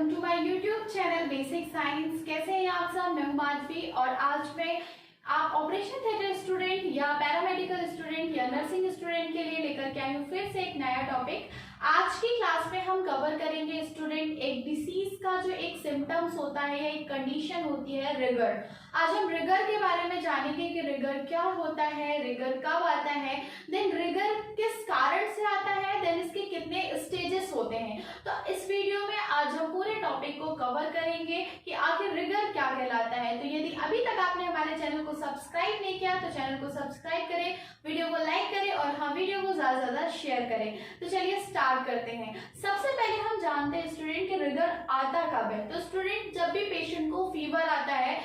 Welcome to my YouTube channel basic science. कैसे हैं आप सब? मैं हूं माधवी और आज मैं आप ऑपरेशन थिएटर स्टूडेंट या पैरामेडिकल स्टूडेंट या नर्सिंग स्टूडेंट के लिए लेकर के आई हूँ फिर से एक नया टॉपिक। आज की क्लास में हम कवर करेंगे स्टूडेंट एक डिसीज का जो एक सिम्टम्स होता है, एक कंडीशन होती है रिगर। आज हम रिगर के बारे में जानेंगे कि रिगर क्या होता है, रिगर कब आता है, देन रिगर किस कारण से आता है, देन इसके कितने स्टेजेस होते हैं। तो इस वीडियो में आज हम पूरे टॉपिक को कवर करेंगे कि आखिर रिगर क्या कहलाता है। तो यदि अभी तक आपने हमारे चैनल को सब्सक्राइब नहीं किया तो चैनल को सब्सक्राइब करें, वीडियो को लाइक करें और हाँ वीडियो को ज्यादा से ज्यादा शेयर करें। तो चलिए स्टार्ट करते हैं। सबसे पहले हम जानते हैं स्टूडेंट कि रिगर आता कब है। तो स्टूडेंट जब भी पेशेंट को फीवर आता है,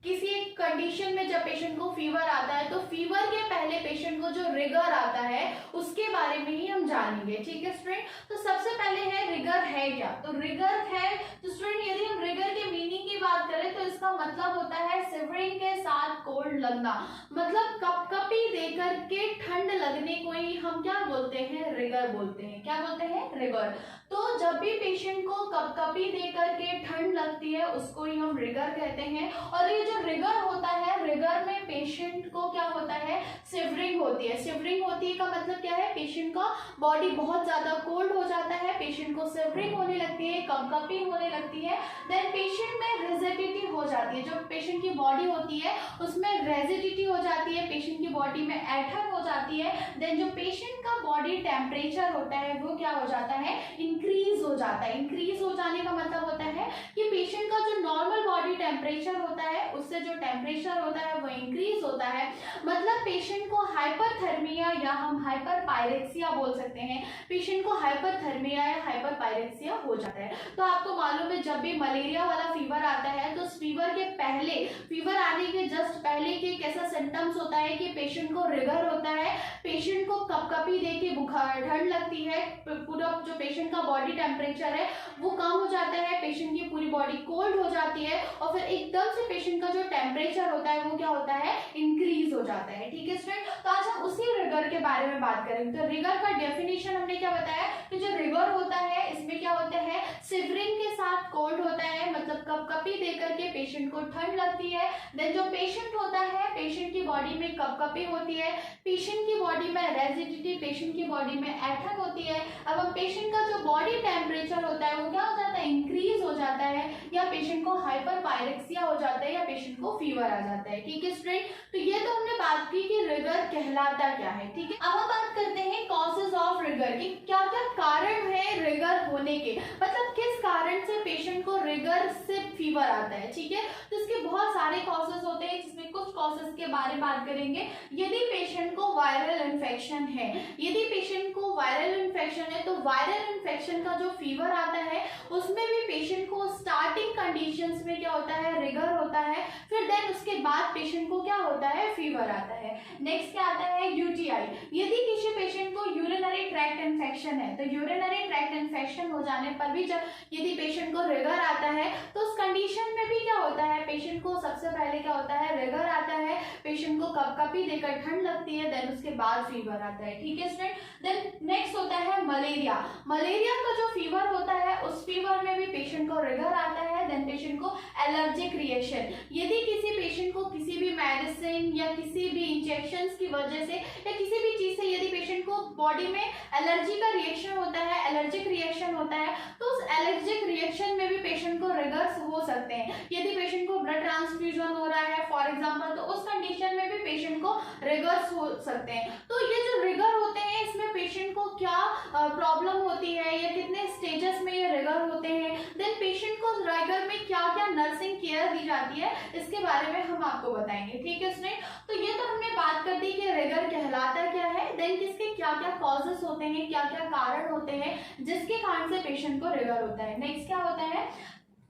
किसी एक कंडीशन में जब पेशेंट को फीवर आता है तो फीवर के पहले पेशेंट को जो रिगर आता है उसके बारे में ही हम जानेंगे। ठीक है स्टूडेंट, तो सबसे पहले है रिगर है क्या। तो रिगर है तो स्टूडेंट यदि हम रिगर के मीनिंग की बात करें तो इसका मतलब होता है शिवरिंग के साथ कोल्ड लगना, मतलब कपकपी देकर के ठंड लगने को ही हम क्या बोलते हैं, रिगर बोलते हैं। क्या बोलते हैं? रिगर। तो जब भी पेशेंट को कपकपी देकर के ठंड लगती है उसको ही हम रिगर कहते हैं। और ये जो रिगर होता है, रिगर में पेशेंट को क्या होता है, शिवरिंग होती है। शिवरिंग होती है का मतलब क्या है, पेशेंट का बॉडी बहुत ज्यादा कोल्ड हो जाता है, पेशेंट को शिवरिंग होने लगती है, कपकपी होने लगती है, देन पेशेंट में रेजिडिटी हो जाती है। जो पेशेंट की बॉडी होती है उसमें रेजिडिटी हो जाती है, पेशेंट की बॉडी में ऐठन हो जाती है, देन जो पेशेंट का बॉडी टेम्परेचर होता है वो क्या हो जाता है, इंक्रीज हो जाता है। इंक्रीज हो जाने का मतलब होता है कि पेशेंट का जो नॉर्मल बॉडी टेम्परेचर होता है उससे जो टेम्परेचर होता है वो इंक्रीज होता है। मतलब पेशेंट को हाइपरथर्मिया या हम हाइपरपायरेक्सिया बोल सकते हैं। पेशेंट को हाइपरथर्मिया या हाइपरपायरेक्सिया हो जाता है। तो आपको मालूम है जब भी मलेरिया वाला फीवर आता है तो फीवर के पहले, फीवर आने के जस्ट पहले के कैसा सिम्टम्स होता है कि पेशेंट को रिगर होता है, पेशेंट को कपकपी देके बुखार ठंड लगती है, पूरा जो पेशेंट का बॉडी टेम्परेचर है वो कम हो जाता है, पेशेंट की पूरी बॉडी कोल्ड हो जाती है और फिर एकदम से पेशेंट का जो टेम्परेचर होता है वो क्या होता है, इंक्रीज हो जाता है। ठीक है स्टूडेंट, तो आज हम उसी रिगर के बारे में बात करेंगे। तो रिगर का डेफिनेशन हमने क्या बताया कि जो रिगर होता है इसमें क्या होता है, शिवरिंग के साथ कोल्ड होता है, मतलब कपकपी देकर के पेशेंट को ठंड लगती है। देन जो पेशेंट होता है, पेशेंट की बॉडी में कपकपी होती है, पेशेंट की बॉडी में रेजिडिटी, पेशेंट की बॉडी में ऐठन होती है। अब हम पेशेंट का जो बॉडी टेम्परेचर होता है वो क्या हो जाता है, इंक्रीज हो जाता है, या पेशेंट को हाइपरपायरेक्सिया हो जाता है, या पेशेंट को फीवर आ जाता है। ठीक है स्टूडेंट, तो ये तो हमने बात की कि रिगर कहलाता क्या है। ठीक है, अब हम बात करते हैं कॉजेज ऑफ रिगर की। क्या क्या कारण है रिगर होने के, मतलब किस कारण से पेशेंट को रिगर से फीवर आता है। ठीक है, तो इसके बहुत सारे कॉजेज होते हैं जिसमें कुछ कॉजेज के बारे में बात करेंगे। यदि पेशेंट को वायरल इन्फेक्शन है, यदि पेशेंट को वायरल इन्फेक्शन है तो वायरल इन्फेक्शन का जो फीवर आता है उसमें भी पेशेंट को स्टार्टिंग कंडीशंस में क्या होता है, रिगर होता है, फिर देन उसके बाद पेशेंट को क्या होता है, फीवर आता है। नेक्स्ट क्या आता है, यूटीआई। यदि किसी पेशेंट को यूरिनरी ट्रैक्ट इन्फेक्शन है तो यूरिनरी ट्रैक्ट इन्फेक्शन हो जाने पर भी जब यदि पेशेंट को रिगर आता है तो उस कंडीशन में भी क्या होता है, पेशेंट को सबसे पहले क्या होता है, रिगर आता है, पेशेंट को कपकपी देकर ठंड लगती है, देन उसके बाद फीवर आता है। ठीक है स्टूडेंट, देन नेक्स्ट होता है मलेरिया। मलेरिया का जो फीवर होता है उस फीवर में भी पेशेंट को रिगर आता है, देन पेशेंट को एलर्जिक रिएक्शन। यदि किसी पेशेंट को किसी भी मेडिसिन या किसी भी इंजेक्शंस की वजह से या किसी भी चीज से यदि पेशेंट को बॉडी में एलर्जी का रिएक्शन होता है, एलर्जिक रिएक्शन होता है, तो उस एलर्जिक रिएक्शन में भी पेशेंट को रिगर्स हो सकते हैं। यदि पेशेंट को ब्लड ट्रांसफ्यूजन हो रहा है फॉर एग्जांपल, तो उस कंडीशन में भी पेशेंट को रिगर्स हो सकते हैं। तो ये जो रिगर होते हैं इसमें पेशेंट को क्या प्रॉब्लम होती है या कितने स्टेजेस में ये रिगर होते हैं, देन पेशेंट को रिगर में क्या क्या नर्सिंग केयर दी जाती है, इसके बारे में हम आपको बताएंगे। ठीक है स्टूडेंट, तो ये तो हमने बात कर दी कि रिगर कहलाता क्या है, देन किसके क्या क्या कॉजेस होते हैं, क्या क्या कारण होते हैं जिसके कारण से पेशेंट को रिगर होता है। नेक्स्ट क्या होता है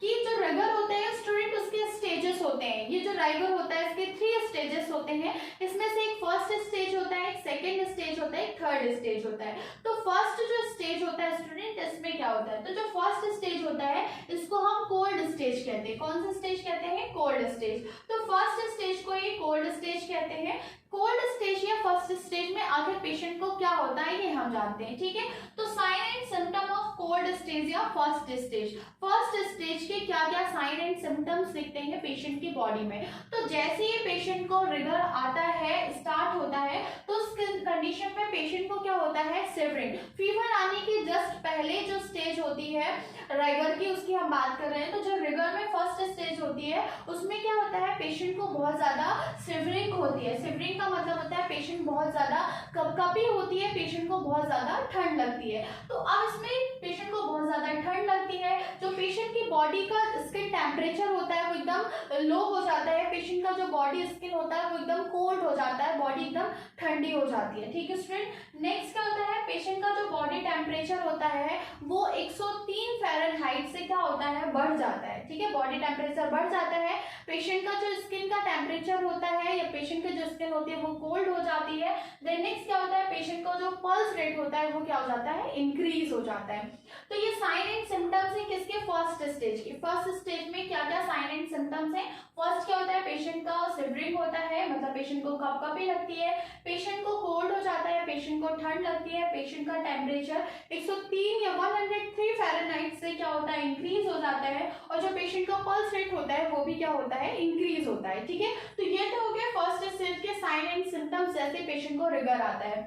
कि जो रिगर होते हैं स्टूडेंट उसके स्टेजेस होते हैं। ये जो रिगर होता है इसके 3 स्टेजेस होते हैं। इसमें से एक फर्स्ट स्टेज होता है, एक सेकंड स्टेज होता है, एक थर्ड स्टेज होता है। तो फर्स्ट जो स्टेज होता है स्टूडेंट इसमें क्या होता है, तो जो फर्स्ट स्टेज होता है इसको हम कोल्ड स्टेज कहते हैं। कौन सा स्टेज कहते हैं, कोल्ड स्टेज। तो फर्स्ट स्टेज को ये कोल्ड स्टेज कहते हैं। कोल्ड स्टेज स्टेज या फर्स्ट स्टेज में आखिर पेशेंट को क्या होता है ये हम जानते हैं, ठीक है। तो sign and symptom of cold stage या फर्स्ट स्टेज, फर्स्ट स्टेज के क्या क्या साइन एंड सिम्टम्स दिखते हैं पेशेंट की बॉडी में। तो जैसे ही पेशेंट को रिगर आता है, स्टार्ट होता है, तो उस कंडीशन में पेशेंट को क्या होता है, शिवरिंग, फीवर आने के जस्ट पहले जो स्टेज होती है रिगर की, उसकी हम बात कर रहे हैं। तो जो रिगर में फर्स्ट स्टेज होती है उसमें क्या होता है, पेशेंट को बहुत ज्यादा शिवरिंग होती है। शिवरिंग का मतलब होता है पेशेंट बहुत ज्यादा कपकपी होती है, पेशेंट को बहुत ज्यादा ठंड लगती है। तो अब इसमें पेशेंट को बहुत ज्यादा ठंड लगती है, जो पेशेंट की बॉडी का स्किन टेम्परेचर होता है वो एकदम लो हो जाता है, पेशेंट का जो बॉडी स्किन होता है वो एकदम कोल्ड हो जाता है, बॉडी एकदम ठंडी हो जाती है, ठीक है स्टूडेंट। नेक्स्ट क्या होता है, पेशेंट का जो बॉडी टेम्परेचर होता है वो 103 फ़ारेनहाइट से क्या होता है, बढ़ जाता है, ठीक है। बॉडी टेम्परेचर बढ़ जाता है, पेशेंट का जो स्किन का टेम्परेचर होता है या पेशेंट की जो स्किन होती है वो कोल्ड हो जाती है। देन नेक्स्ट क्या होता है, पेशेंट का जो पल्स रेट होता है वो क्या हो जाता है, इंक्रीज हो जाता है। तो ये साइन एंड सिम्टम्स है किसके, फर्स्ट स्टेज के। फर्स्ट स्टेज में क्या क्या साइन एंड सिम्टम्स है, फर्स्ट क्या होता है, पेशेंट का शिवरिंग होता है, मतलब पेशेंट को कपकपी लगती है, पेशेंट को कोल्ड हो जाता है, पेशेंट को ठंड लगती है, पेशेंट का टेम्परेचर 103 या 103 फ़ारेनहाइट से क्या होता है, इंक्रीज हो जाता है, और जो पेशेंट का पल्स रेट होता है वो भी क्या होता है, इंक्रीज होता है, ठीक है। तो ये तो हो गया फर्स्ट स्टेज के साइन एंड सिम्टम्स, जैसे पेशेंट को रिगर आता है।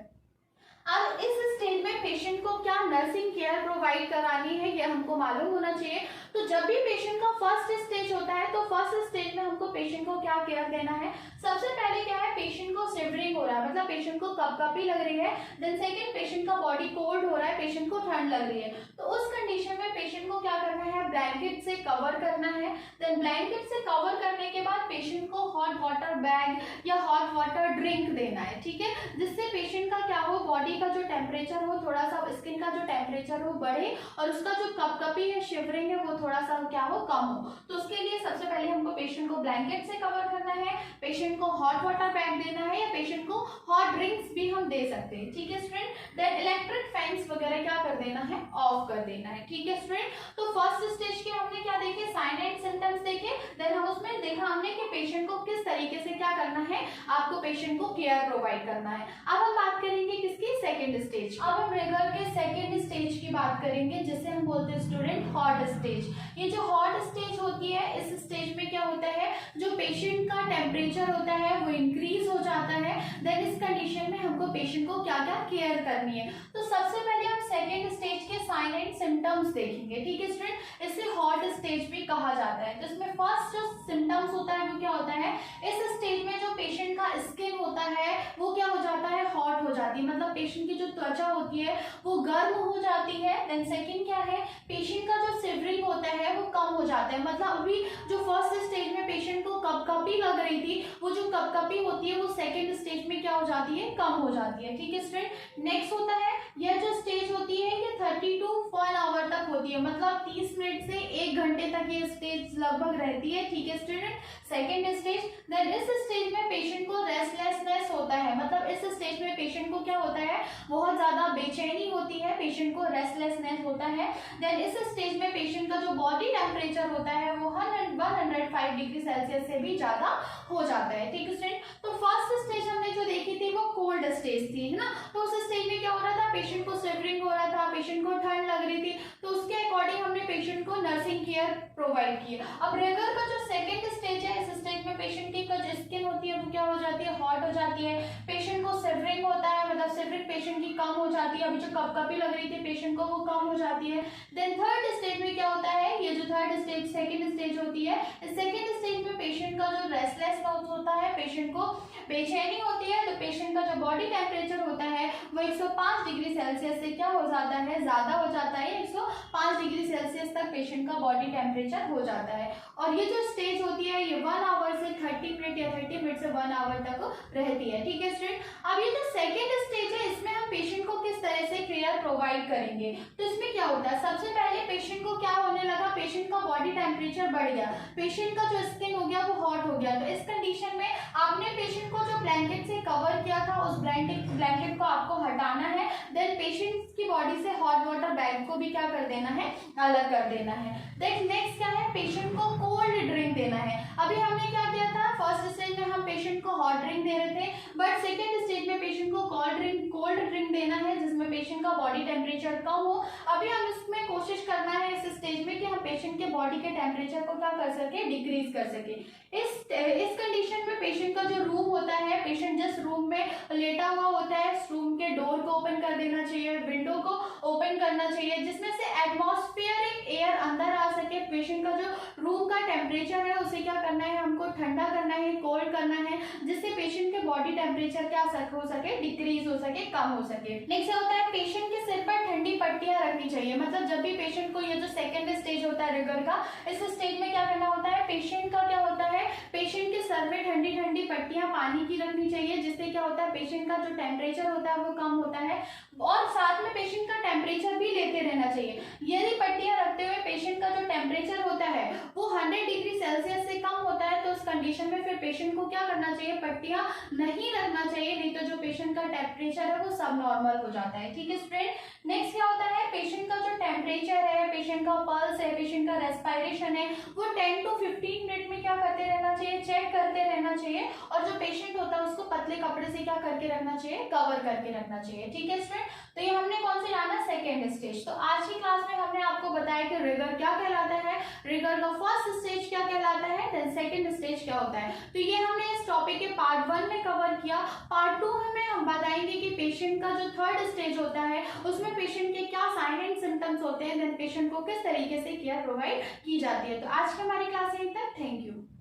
अब इस स्टेज में पेशेंट को क्या नर्सिंग केयर प्रोवाइड करानी है ये हमको मालूम होना चाहिए। तो जब भी पेशेंट का फर्स्ट स्टेज होता है तो फर्स्ट स्टेज में हमको पेशेंट को क्या केयर देना है, सबसे पहले क्या है, पेशेंट को शिवरिंग हो रहा है, मतलब पेशेंट को कपकपी लग रही है। देन सेकंड, पेशेंट का बॉडी कोल्ड हो रहा है, पेशेंट को ठंड लग रही है। तो उस कंडीशन में पेशेंट को क्या करना है, ब्लैंकेट से कवर करना है। देन ब्लैंकेट से कवर करने के बाद पेशेंट को हॉट वाटर बैग या हॉट वाटर ड्रिंक देना है, ठीक है, जिससे पेशेंट का क्या हो, बॉडी का जो टेम्परेचर हो, थोड़ा सा स्किन का जो टेम्परेचर हो बढ़े, और उसका जो कपकपी है, शिवरिंग है, वो थोड़ा सा क्या हो, कम हो। तो उसके लिए सबसे पहले हमको पेशेंट को ब्लैंकेट से कवर करना है, पेशेंट को हॉट वाटर बैग देना है, या पेशेंट को हॉट ड्रिंक्स भी हम दे सकते हैं, ठीक है स्टूडेंट। देन इलेक्ट्रिक फैंस वगैरह क्या कर देना है, ऑफ कर देना है, ठीक है स्टूडेंट। तो फर्स्ट स्टेज के हमने क्या देखे, साइन एंड सिम्टम्स देखे। देन हम उसमें देखा हमने कि पेशेंट को किस तरीके से क्या करना है, आपको पेशेंट को केयर प्रोवाइड करना है। अब हम बात करेंगे किसकी, सेकेंड स्टेज। अब हम रिगर के सेकेंड स्टेज की बात करेंगे, जिसे हम बोलते हैं स्टूडेंट हॉट स्टेज। ये जो हॉट स्टेज होती है, इस स्टेज में क्या होता है, जो पेशेंट का टेम्परेचर होता है वो इंक्रीज हो जाता है। देन इस कंडीशन में हमको पेशेंट को क्या क्या केयर करनी है। तो सबसे पहले हम सेकेंड स्टेज के साइन एंड सिम्टम्स देखेंगे, ठीक है स्टूडेंट। इसे हॉट स्टेज भी कहा जाता है। तो इसमें फर्स्ट जो सिम्टम्स होता है वो क्या होता है, इस स्टेज में जो पेशेंट का स्किन होता है वो क्या हो जाता है, हॉट हो जाती है, मतलब पेशेंट की जो त्वचा होती है वो गर्म हो जाती है। देन सेकंड क्या है, पेशेंट का जो शिवरिंग होता है वो कम हो जाता है, मतलब अभी जो फर्स्ट स्टेज में पेशेंट को कपकपी लग रही थी, वो जो कपकपी होती है वो सेकंड स्टेज में क्या हो जाती है, कम हो जाती है, ठीक है स्टूडेंट। नेक्स्ट होता है, यह जो स्टेज होती है ये 30 to 1 आवर तक होती है, मतलब 30 मिनट से 1 घंटे तक ये स्टेज लगभग रहती है, ठीक है स्टूडेंट, सेकंड स्टेज। देन इस स्टेज में पेशेंट को रेस्टलेसनेस होता है, मतलब इस स्टेज में पेशेंट को क्या होता है, बहुत ज्यादा बेचैनी होती है, पेशेंट को रेस्टलेसनेस होता है। देन इस स्टेज में पेशेंट का जो बॉडी टेम्परेचर होता है वो 105 डिग्री सेल्सियस से भी ज्यादा हो जाता है, ठीक है स्टूडेंट। तो फर्स्ट स्टेज हमने जो देखी थी वो कोल्ड स्टेज थी, है ना। तो उस स्टेज में क्या हो रहा था, पेशेंट को शिवरिंग हो रहा था, पेशेंट को ठंड लग रही थी, तो उसके अकॉर्डिंग हमने पेशेंट को नर्सिंग केयर प्रोवाइड की। अब रिगर का जो सेकंड स्टेज है, इस स्टेज में पेशेंट की जो स्किन होती है वो क्या हो जाती है, हॉट हो जाती है, पेशेंट को शिवरिंग होता है, मतलब शिवरिंग पेशेंट की कम हो जाती है, अभी जो कपकपी लग रही थी पेशेंट को वो कम हो जाती है। देन थर्ड स्टेज में क्या होता है, ये जो थर्ड स्टेज सेकंड स्टेज होती है, इस सेकंड स्टेज में पेशेंट का जो रेस्टलेसनेस होता है, पेशेंट को बेचैनी होती है, तो पेशेंट का जो बॉडी टेम्परेचर होता है वो 105 डिग्री सेल्सियस से क्या हो जाता है, ज्यादा हो जाता है, 105 डिग्री सेल्सियस तक पेशेंट का बॉडी टेम्परेचर हो जाता है। और ये जो स्टेज होती है ये 1 आवर से 30 मिनट या 30 मिनट से 1 आवर तक रहती है, ठीक है स्टूडेंट। अब ये जो सेकेंड स्टेज है इसमें हम पेशेंट को किस तरह से केयर प्रोवाइड करेंगे, तो इसमें क्या होता है, सबसे पहले पेशेंट को क्या होने लगा, पेशेंट पेशेंट का बॉडी टेम्परेचर बढ़ गया, पेशेंट का जो स्किन हो गया वो हॉट हो गया, तो इस कंडीशन में आपने पेशेंट को जो ब्लैंकेट से कवर किया था उस ब्लैंकेट को आपको हटाना है। देन पेशेंट की बॉडी से हॉट वाटर बैग को भी क्या कर देना है, अलग कर देना है। देन नेक्स्ट क्या है, पेशेंट को कोल्ड ड्रिंक देना है। अभी हमने क्या किया था, फर्स्ट स्टेज में हम पेशेंट को हॉट ड्रिंक दे रहे थे, बट सेकेंड स्टेज में पेशेंट को कोल्ड ड्रिंक देना है जिसमें पेशेंट का बॉडी टेम्परेचर कम हो। अभी हम इसमें कोशिश करना है इस स्टेज में कि हम पेशेंट के बॉडी के टेम्परेचर को क्या कर सके, डिक्रीज कर सके। इस कंडीशन में पेशेंट का जो रूम होता है, पेशेंट जिस रूम में लेटा हुआ होता है, उस रूम के डोर को ओपन कर देना चाहिए, विंडो को ओपन करना चाहिए जिसमें से एटमॉस्फेरिक एयर अंदर आ सके। पेशेंट का जो रूम का टेम्परेचर है उसे क्या करना है, हमको ठंडा करना है, कोल्ड करना है, जिससे पेशेंट के बॉडी टेम्परेचर क्या हो सके, डिक्रीज हो सके, कम हो सके। नेक्स्ट होता है पेशेंट के सिर पर ठंडी पट्टियां रखनी चाहिए। मतलब जब भी पेशेंट को, ये जो सेकंड स्टेज होता है रिगर का, इस स्टेज में क्या करना होता है, पेशेंट का क्या होता है, पेशेंट के सर में ठंडी ठंडी पट्टियां पानी की रखनी चाहिए जिससे क्या होता है, पेशेंट का जो टेम्परेचर होता है वो कम होता है, और साथ में पेशेंट का टेम्परेचर भी लेते रहना चाहिए। यदि पट्टियां रखते हुए पेशेंट का जो टेम्परेचर होता है वो 100 डिग्री सेल्सियस से कम होता है तो उस कंडीशन में फिर पेशेंट को क्या करना चाहिए, पट्टियां नहीं रखना चाहिए, नहीं तो जो पेशेंट का टेम्परेचर है वो सब नॉर्मल हो जाता है। ठीक है स्टूडेंट, नेक्स्ट क्या होता है, पेशेंट का जो टेम्परेचर है, पेशेंट का पल्स है, पेशेंट का रेस्पिरेशन है, वो 10 to 15 मिनट में क्या करते रहना चाहिए, चेक करते रहना चाहिए, और जो पेशेंट होता है उसको पतले कपड़े से क्या करके रखना चाहिए, कवर करके रखना चाहिए। ठीक है स्टूडेंट, तो ये हमने कौन से जाना, सेकेंड स्टेज। तो आज की क्लास में हमने आपको बताया कि रिगर क्या कहलाता है, रिगर का फर्स्ट स्टेज क्या कहलाता है, देन सेकेंड स्टेज क्या होता है। तो ये हमने इस टॉपिक के पार्ट 1 में कवर किया। पार्ट 2 में हम बताएंगे कि पेशेंट का जो थर्ड स्टेज होता है उसमें पेशेंट के क्या साइन एंड सिम्टम्स होते हैं, देन पेशेंट को किस तरीके से केयर प्रोवाइड की जाती है। तो आज की हमारी क्लास यहीं तक, थैंक यू।